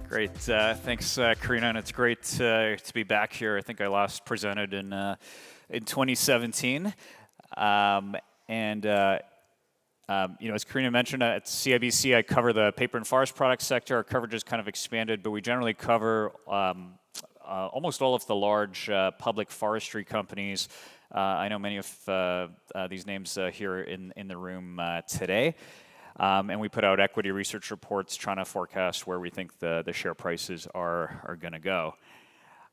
Great. Thanks, Karina, and it's great to be back here. I think I last presented in 2017. As Karina mentioned, at CIBC, I cover the paper and forest products sector. Our coverage has kind of expanded, but we generally cover almost all of the large public forestry companies. I know many of these names here in the room today. And we put out equity research reports trying to forecast where we think the share prices are going to go.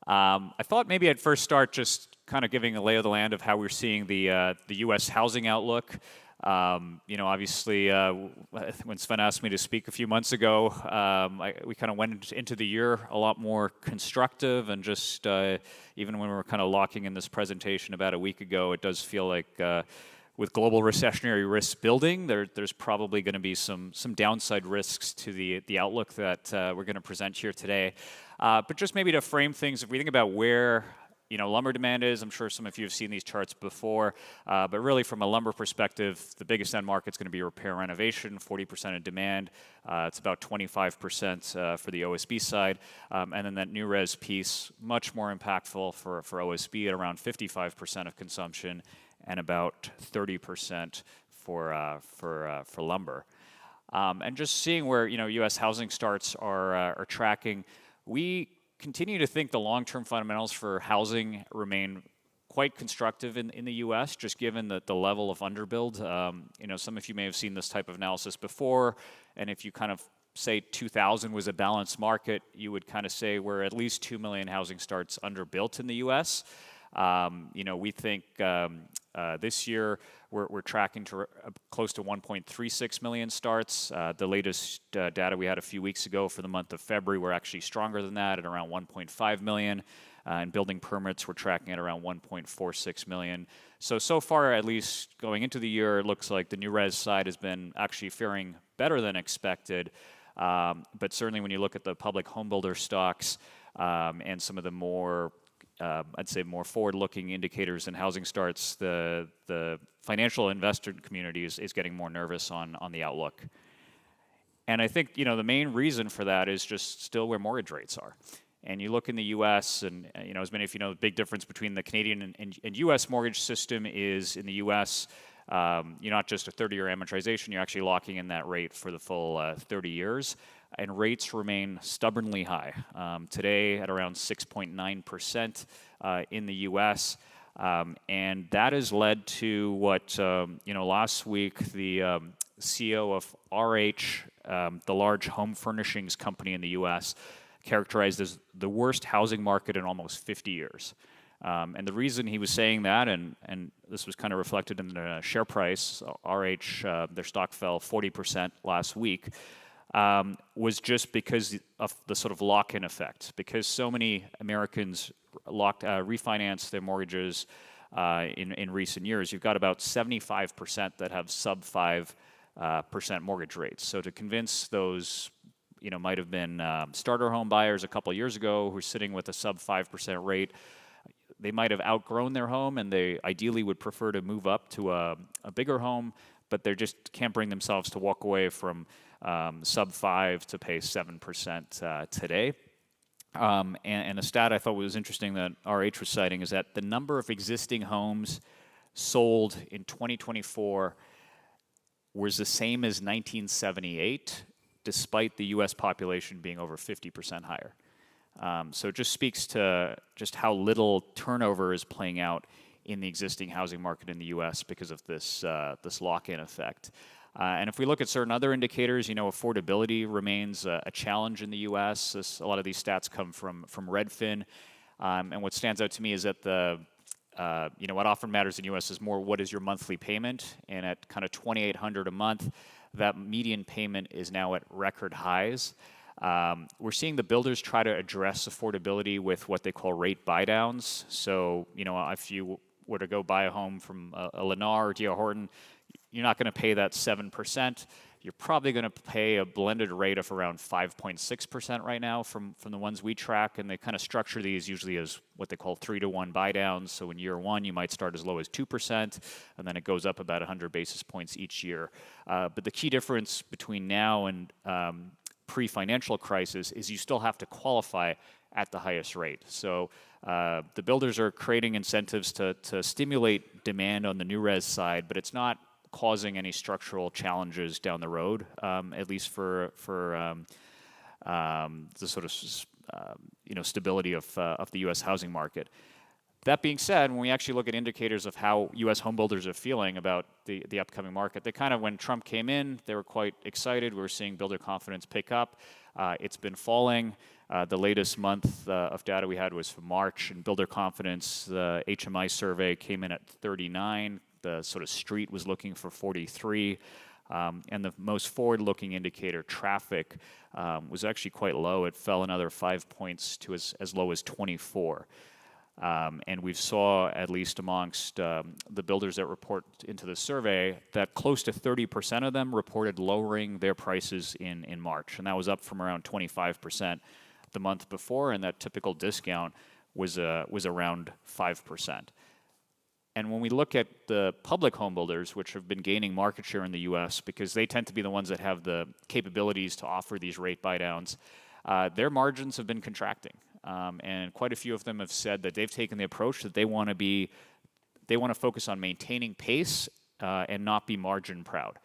I thought maybe I'd first start just kind of giving a lay of the land of how we're seeing the U.S. housing outlook. Obviously, when Sven asked me to speak a few months ago, we kind of went into the year a lot more constructive, and just even when we were kind of locking in this presentation about a week ago, it does feel like with global recessionary risks building, there's probably going to be some downside risks to the outlook that we're going to present here today. But just maybe to frame things, if we think about where lumber demand is, I'm sure some of you have seen these charts before, but really from a lumber perspective, the biggest end market is going to be repair and renovation, 40% of demand. It's about 25% for the OSB side. And then that new res piece, much more impactful for OSB at around 55% of consumption and about 30% for lumber. And just seeing where U.S. housing starts are tracking, we continue to think the long-term fundamentals for housing remain quite constructive in the U.S., just given the level of underbuild. Some of you may have seen this type of analysis before, and if you kind of say 2000 was a balanced market, you would kind of say we're at least 2 million housing starts underbuilt in the U.S. We think this year we're tracking to close to 1.36 million starts. The latest data we had a few weeks ago for the month of February were actually stronger than that at around 1.5 million. And building permits we're tracking at around 1.46 million. So far, at least going into the year, it looks like the new res side has been actually faring better than expected. But certainly when you look at the public home builder stocks and some of the more I'd say more forward-looking indicators in housing starts, the financial investor community is getting more nervous on the outlook. And I think the main reason for that is just still where mortgage rates are. And you look in the U.S. and as many of you know, the big difference between the Canadian and U.S. mortgage system is in the U.S. You're not just a 30-year amortization, you're actually locking in that rate for the full 30 years. And rates remain stubbornly high. Today at around 6.9% in the U.S. And that has led to what, last week the CEO of RH, the large home furnishings company in the U.S., characterized as the worst housing market in almost 50 years. And the reason he was saying that, and this was kind of reflected in the share price, RH, their stock fell 40% last week, was just because of the sort of lock-in effect. Because so many Americans refinanced their mortgages in recent years, you've got about 75% that have sub 5% mortgage rates. So to convince those, might have been starter home buyers a couple of years ago who are sitting with a sub 5% rate, they might have outgrown their home and they ideally would prefer to move up to a bigger home, but they just can't bring themselves to walk away from sub 5 to pay 7% today. And a stat I thought was interesting that RH was citing is that the number of existing homes sold in 2024 was the same as 1978, despite the U.S. population being over 50% higher. So it just speaks to just how little turnover is playing out in the existing housing market in the U.S. because of this lock-in effect. And if we look at certain other indicators, affordability remains a challenge in the U.S. A lot of these stats come from Redfin. And what stands out to me is that what often matters in the U.S. is more what is your monthly payment. And at kind of $2,800 a month, that median payment is now at record highs. We're seeing the builders try to address affordability with what they call rate buydowns. So, if you were to go buy a home from a Lennar or D.R. Horton, you're not going to pay that 7%. You're probably going to pay a blended rate of around 5.6% right now from the ones we track, and they kind of structure these usually as what they call 3-to-1 buydowns. So in year one, you might start as low as 2%, and then it goes up about 100 basis points each year. But the key difference between now and pre-financial crisis is you still have to qualify at the highest rate. So the builders are creating incentives to stimulate demand on the new res side, but it's not causing any structural challenges down the road, at least for the sort of stability of the U.S. housing market. That being said, when we actually look at indicators of how U.S. home builders are feeling about the upcoming market, they kind of, when Trump came in, they were quite excited. We were seeing builder confidence pick up. It's been falling. The latest month of data we had was from March, and builder confidence, the HMI survey came in at 39. The sort of street was looking for 43. And the most forward-looking indicator, traffic, was actually quite low. It fell another 5 points to as low as 24. And we saw, at least amongst the builders that report into the survey, that close to 30% of them reported lowering their prices in March. And that was up from around 25% the month before, and that typical discount was around 5%. And when we look at the public home builders, which have been gaining market share in the U.S. because they tend to be the ones that have the capabilities to offer these rate buydowns, their margins have been contracting. And quite a few of them have said that they've taken the approach that they want to focus on maintaining pace and not be margin proud.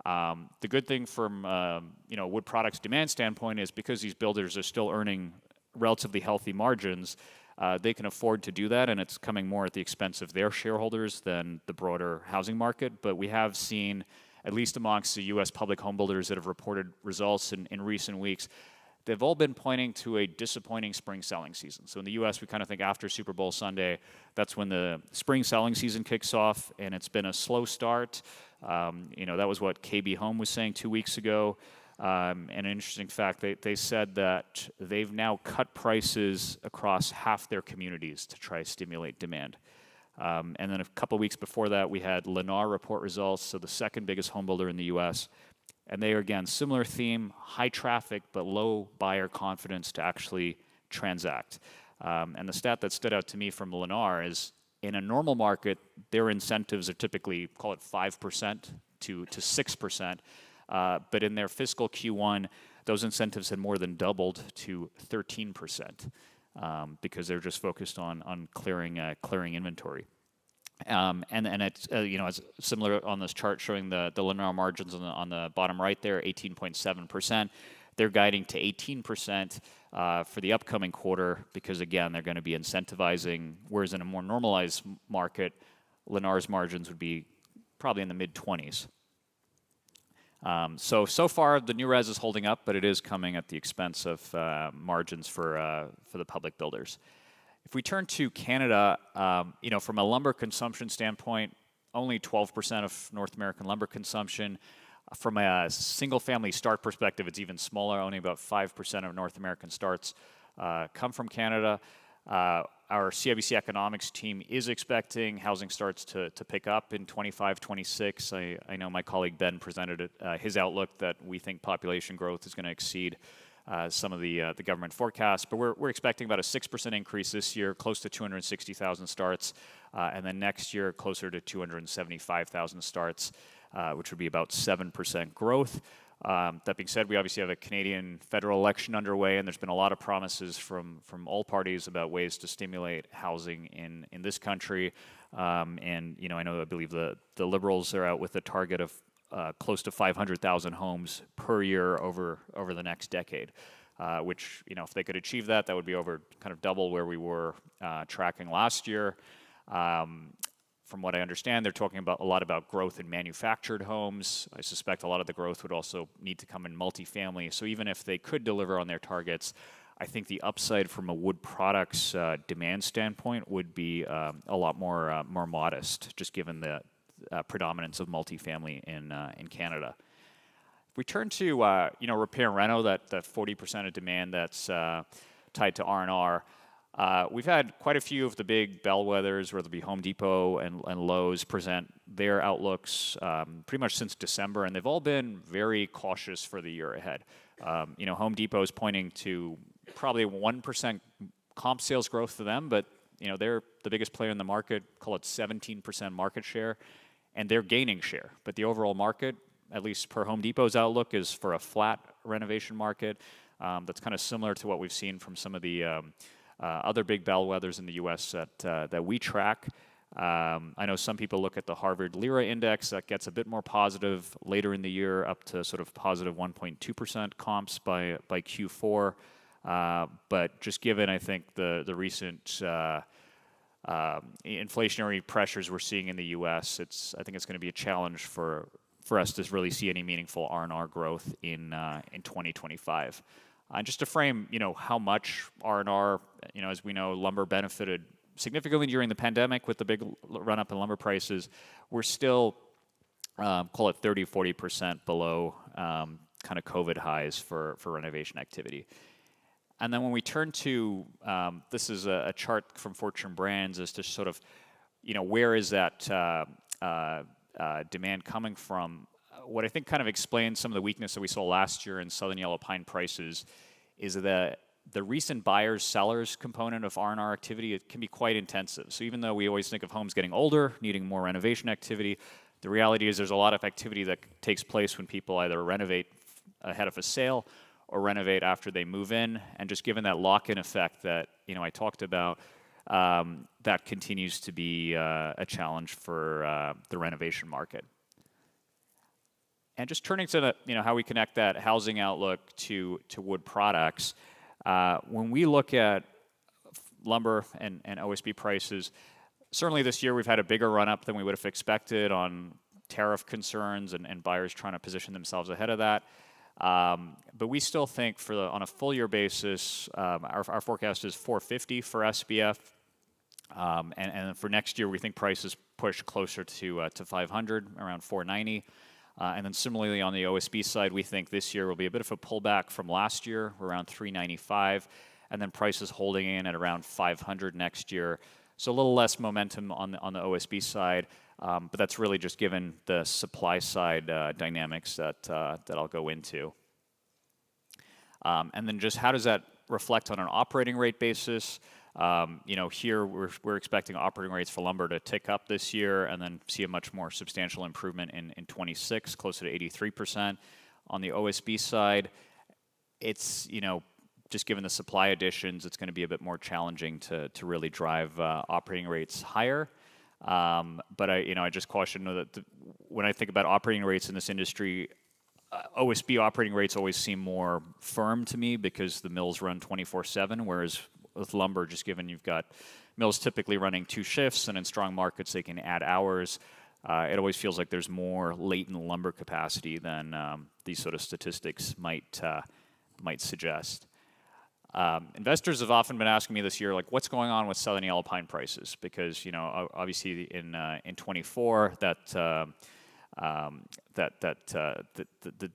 The good thing from wood products demand standpoint is because these builders are still earning relatively healthy margins, they can afford to do that, and it's coming more at the expense of their shareholders than the broader housing market. But we have seen, at least amongst the U.S. public home builders that have reported results in recent weeks, they've all been pointing to a disappointing spring selling season. So in the U.S., we kind of think after Super Bowl Sunday, that's when the spring selling season kicks off, and it's been a slow start. That was what KB Home was saying 2 weeks ago. And an interesting fact, they said that they've now cut prices across half their communities to try to stimulate demand. And then a couple of weeks before that, we had Lennar report results, so the second biggest home builder in the U.S., and they are, again, similar theme, high traffic, but low buyer confidence to actually transact. And the stat that stood out to me from Lennar is, in a normal market, their incentives are typically, call it 5% to 6%. But in their fiscal Q1, those incentives had more than doubled to 13% because they're just focused on clearing inventory. And it's it's similar on this chart showing the Lennar margins on the bottom right there, 18.7%. They're guiding to 18% for the upcoming quarter because, again, they're going to be incentivizing, whereas in a more normalized market, Lennar's margins would be probably in the mid-20s. So far, the new res is holding up, but it is coming at the expense of margins for the public builders. If we turn to Canada, from a lumber consumption standpoint, only 12% of North American lumber consumption. From a single-family start perspective, it's even smaller. Only about 5% of North American starts come from Canada. Our CIBC economics team is expecting housing starts to pick up in 25, 26. I know my colleague Ben presented his outlook that we think population growth is going to exceed some of the government forecasts. But we're expecting about a 6% increase this year, close to 260,000 starts, and then next year closer to 275,000 starts, which would be about 7% growth. That being said, we obviously have a Canadian federal election underway, and there's been a lot of promises from all parties about ways to stimulate housing in this country. I believe the Liberals are out with a target of close to 500,000 homes per year over the next decade, which, if they could achieve that, that would be over kind of double where we were tracking last year. From what I understand, they're talking a lot about growth in manufactured homes. I suspect a lot of the growth would also need to come in multifamily. So even if they could deliver on their targets, I think the upside from a wood products demand standpoint would be a lot more modest, just given the predominance of multifamily in Canada. If we turn to repair and reno, that 40% of demand that's tied to R&R. We've had quite a few of the big bellwethers, whether it be Home Depot and Lowe's, present their outlooks pretty much since December, and they've all been very cautious for the year ahead. Home Depot is pointing to probably 1% comp sales growth for them, but they're the biggest player in the market, call it 17% market share, and they're gaining share. But the overall market, at least per Home Depot's outlook, is for a flat renovation market. That's kind of similar to what we've seen from some of the other big bellwethers in the U.S. that we track. I know some people look at the Harvard LIRA index that gets a bit more positive later in the year, up to sort of positive 1.2% comps by Q4. But just given, I think, the recent inflationary pressures we're seeing in the U.S., I think it's going to be a challenge for us to really see any meaningful R&R growth in 2025. Just to frame, how much R&R, as we know, lumber benefited significantly during the pandemic with the big run-up in lumber prices. We're still, call it 30-40% below kind of COVID highs for renovation activity. And then when we turn to, this is a chart from Fortune Brands as to sort of, where is that demand coming from? What I think kind of explains some of the weakness that we saw last year in Southern Yellow Pine prices is that the recent buyers-sellers component of R&R activity, it can be quite intensive. So even though we always think of homes getting older, needing more renovation activity, the reality is there's a lot of activity that takes place when people either renovate ahead of a sale or renovate after they move in. And just given that lock-in effect that I talked about, that continues to be a challenge for the renovation market. And just turning to how we connect that housing outlook to wood products. When we look at lumber and OSB prices, certainly this year we've had a bigger run-up than we would have expected on tariff concerns and buyers trying to position themselves ahead of that. But we still think on a full year basis, our forecast is $450 for SBF. And for next year, we think prices push closer to $500, around $490. And then similarly on the OSB side, we think this year will be a bit of a pullback from last year, around $395, and then prices holding in at around $500 next year. So a little less momentum on the OSB side, but that's really just given the supply side dynamics that I'll go into. And then just how does that reflect on an operating rate basis? Here we're expecting operating rates for lumber to tick up this year and then see a much more substantial improvement in 26, closer to 83%. On the OSB side, it's, just given the supply additions, it's going to be a bit more challenging to really drive operating rates higher. But I just caution that when I think about operating rates in this industry, OSB operating rates always seem more firm to me because the mills run 24/7, whereas with lumber, just given you've got mills typically running 2 shifts, and in strong markets they can add hours, it always feels like there's more latent lumber capacity than these sort of statistics might suggest. Investors have often been asking me this year, like, what's going on with Southern Yellow Pine prices? Because obviously in 24 the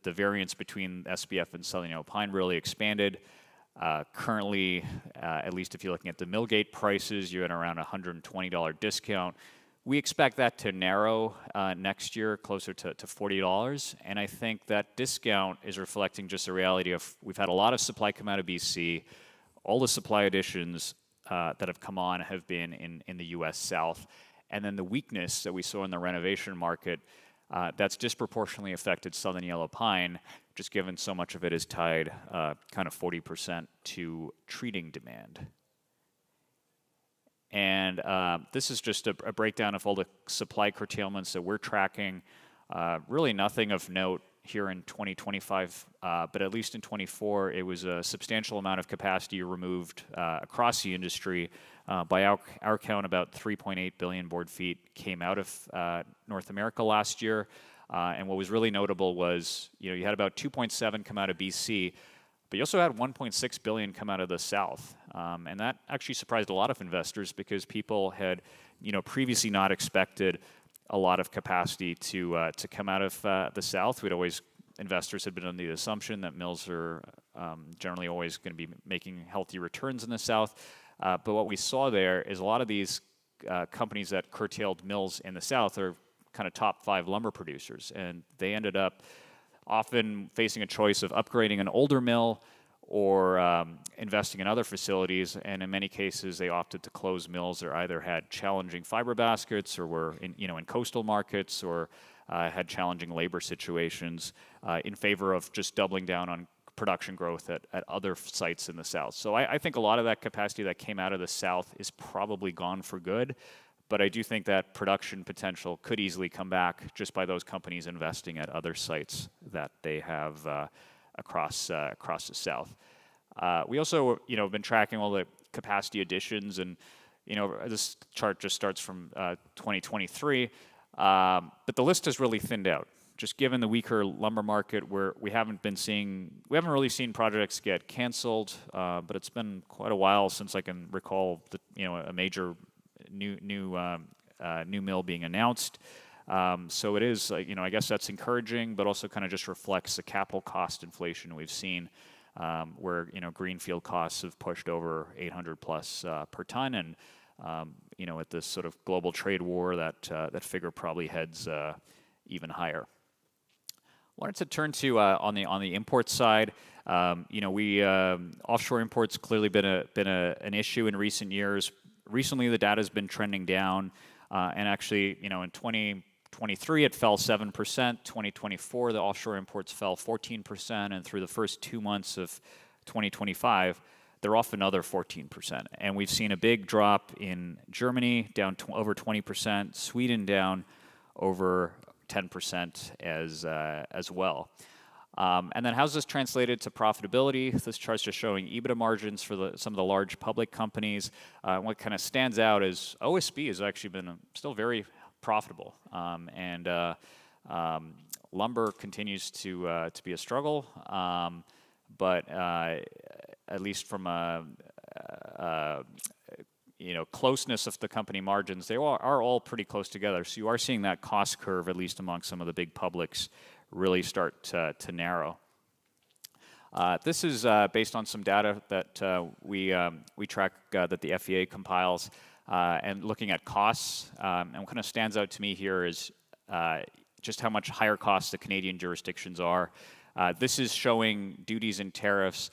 variance between SBF and Southern Yellow Pine really expanded. Currently, at least if you're looking at the Millgate prices, you're at around $120 discount. We expect that to narrow next year, closer to $40. And I think that discount is reflecting just the reality of we've had a lot of supply come out of BC. All the supply additions that have come on have been in the U.S. South. And then the weakness that we saw in the renovation market, that's disproportionately affected Southern Yellow Pine, just given so much of it is tied kind of 40% to treating demand. And this is just a breakdown of all the supply curtailments that we're tracking. Really nothing of note here in 2025, but at least in 24, it was a substantial amount of capacity removed across the industry. By our count, about 3.8 billion board feet came out of North America last year. And what was really notable was, you had about 2.7 come out of BC, but you also had 1.6 billion come out of the South. And that actually surprised a lot of investors because people had, previously not expected a lot of capacity to come out of the South. Investors had been under the assumption that mills are generally always going to be making healthy returns in the South. But what we saw there is a lot of these companies that curtailed mills in the South are kind of top 5 lumber producers. And they ended up often facing a choice of upgrading an older mill or investing in other facilities. And in many cases, they opted to close mills that either had challenging fiber baskets or were in coastal markets or had challenging labor situations in favor of just doubling down on production growth at other sites in the South. So I think a lot of that capacity that came out of the South is probably gone for good. But I do think that production potential could easily come back just by those companies investing at other sites that they have across the South. We also, have been tracking all the capacity additions, and this chart just starts from 2023, but the list has really thinned out. Just given the weaker lumber market, where we haven't really seen projects get canceled, but it's been quite a while since I can recall a major new mill being announced. So it is, I guess that's encouraging, but also kind of just reflects the capital cost inflation we've seen, where greenfield costs have pushed over 800 plus per ton, and at this sort of global trade war, that figure probably heads even higher. Wanted to turn to on the import side. Offshore imports clearly been an issue in recent years. Recently, the data has been trending down, and actually, in 2023 it fell 7%. 2024, the offshore imports fell 14%, and through the first 2 months of 2025, they're off another 14%. And we've seen a big drop in Germany, down over 20%, Sweden down over 10% as well. And then how's this translated to profitability? This chart's just showing EBITDA margins for some of the large public companies. What kind of stands out is OSB has actually been still very profitable, and lumber continues to be a struggle. But at least from a closeness of the company margins, they are all pretty close together. So you are seeing that cost curve, at least among some of the big publics, really start to narrow. This is based on some data that we track that the FEA compiles, and looking at costs. And what kind of stands out to me here is just how much higher cost the Canadian jurisdictions are. This is showing duties and tariffs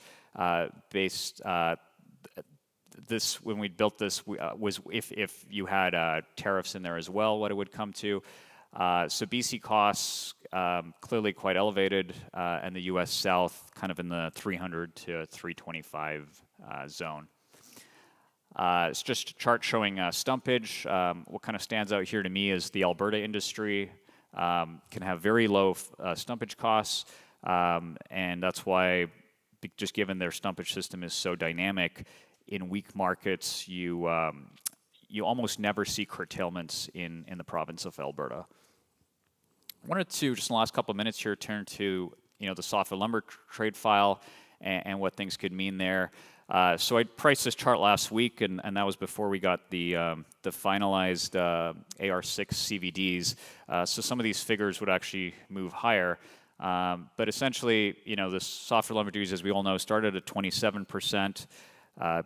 based. When we built this was if you had tariffs in there as well, what it would come to. So BC costs clearly quite elevated, and the U.S. South kind of in the 300 to 325 zone. It's just a chart showing stumpage. What kind of stands out here to me is the Alberta industry can have very low stumpage costs, and that's why, just given their stumpage system is so dynamic, in weak markets, you almost never see curtailments in the province of Alberta. I wanted to, just in the last couple of minutes here, turn to the softwood lumber trade file and what things could mean there. So I priced this chart last week, and that was before we got the finalized AR6 CVDs. So some of these figures would actually move higher. But essentially, the softwood lumber duties, as we all know, started at 27%.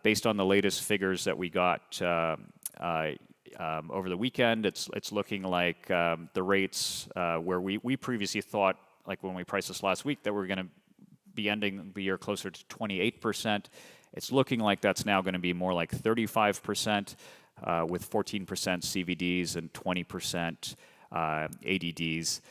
Based on the latest figures that we got over the weekend, it's looking like the rates where we previously thought, like when we priced this last week, that we're going to be ending the year closer to 28%. It's looking like that's now going to be more like 35%, with 14% CVDs and 20% ADDs.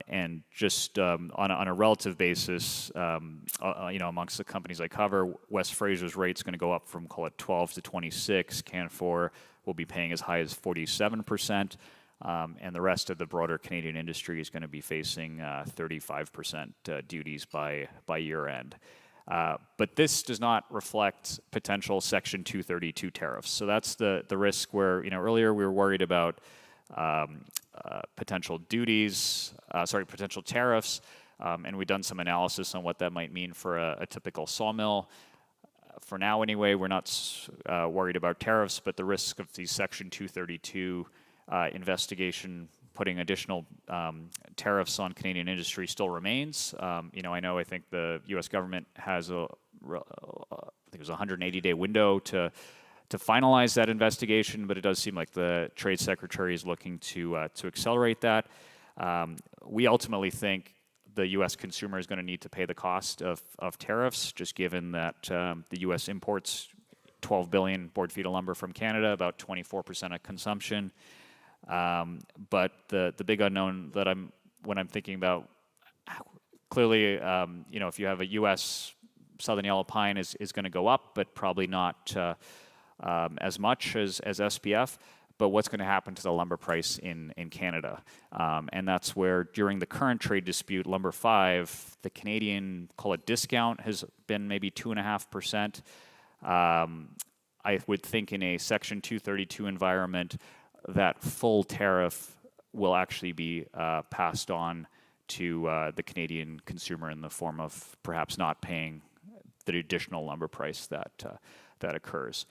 And just on a relative basis, amongst the companies I cover, West Fraser's rate's going to go up from, call it 12 to 26. Canfor will be paying as high as 47%, and the rest of the broader Canadian industry is going to be facing 35% duties by year end. But this does not reflect potential Section 232 tariffs. So that's the risk where, earlier we were worried about potential tariffs, and we've done some analysis on what that might mean for a typical sawmill. For now, anyway, we're not worried about tariffs, but the risk of the Section 232 investigation putting additional tariffs on Canadian industry still remains. I think the U.S. government has I think it was a 180-day window to finalize that investigation, but it does seem like the Trade Secretary is looking to accelerate that. We ultimately think the U.S. consumer is going to need to pay the cost of tariffs, just given that the U.S. imports 12 billion board feet of lumber from Canada, about 24% of consumption. But the big unknown that when I'm thinking about, clearly, if you have a U.S. Southern Yellow Pine is going to go up, but probably not as much as SPF. But what's going to happen to the lumber price in Canada? And that's where, during the current trade dispute, lumber 5, the Canadian, call it discount, has been maybe 2.5%. I would think in a Section 232 environment, that full tariff will actually be passed on to the Canadian consumer in the form of perhaps not paying the additional lumber price that occurs.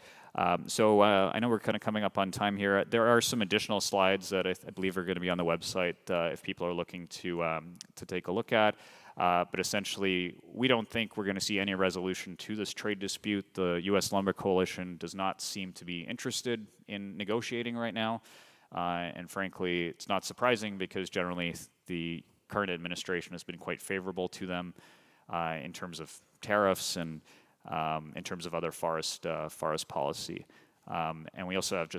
So I know we're kind of coming up on time here. There are some additional slides that I believe are going to be on the website if people are looking to take a look at. But essentially, we don't think we're going to see any resolution to this trade dispute. The U.S. Lumber Coalition does not seem to be interested in negotiating right now. And frankly, it's not surprising because generally the current administration has been quite favorable to them in terms of tariffs and in terms of other forest policy. And we also have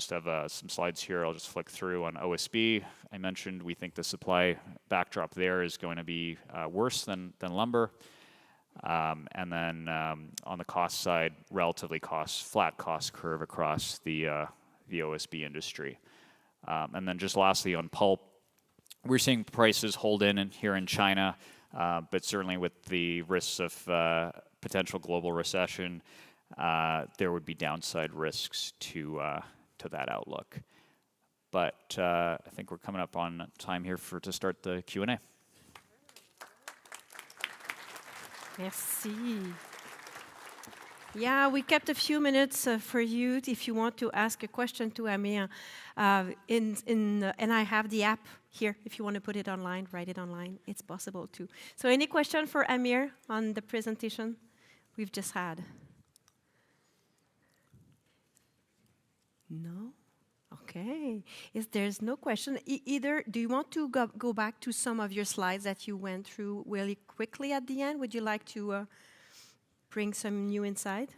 some slides here I'll just flick through on OSB. I mentioned we think the supply backdrop there is going to be worse than lumber. And then on the cost side, relatively flat cost curve across the OSB industry. And then just lastly on pulp, we're seeing prices hold in here in China, but certainly with the risks of potential global recession, there would be downside risks to that outlook. But I think we're coming up on time here to start the Q&A. Merci. Yeah, we kept a few minutes for you if you want to ask a question to Hamir. And I have the app here. If you want to put it online, write it online. It's possible too. So any question for Hamir on the presentation we've just had? No? Okay. If there's no question, either do you want to go back to some of your slides that you went through really quickly at the end? Would you like to bring some new insight?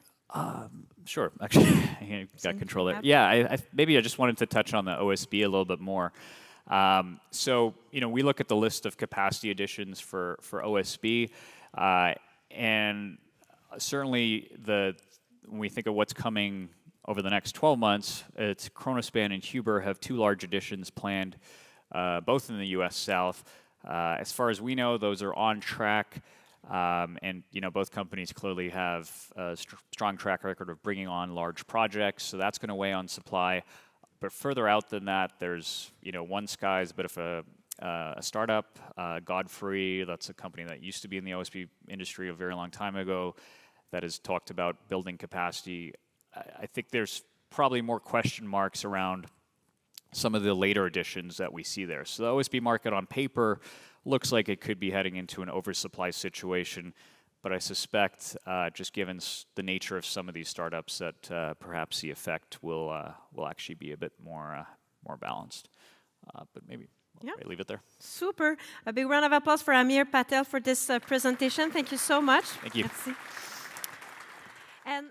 Sure. Actually, I got control there. Yeah, maybe I just wanted to touch on the OSB a little bit more. So, we look at the list of capacity additions for OSB, and certainly when we think of what's coming over the next 12 months, it's Kronospan and Huber have 2 large additions planned, both in the U.S. South. As far as we know, those are on track. And both companies clearly have a strong track record of bringing on large projects, so that's going to weigh on supply. But further out than that, there's One Sky is a bit of a startup. Godfrey, that's a company that used to be in the OSB industry a very long time ago, that has talked about building capacity. I think there's probably more question marks around some of the later additions that we see there. So the OSB market on paper looks like it could be heading into an oversupply situation, but I suspect, just given the nature of some of these startups, that perhaps the effect will actually be a bit more balanced. But maybe I'll leave it there. Super. A big round of applause for Hamir Patel for this presentation. Thank you so much. Thank you. Merci. And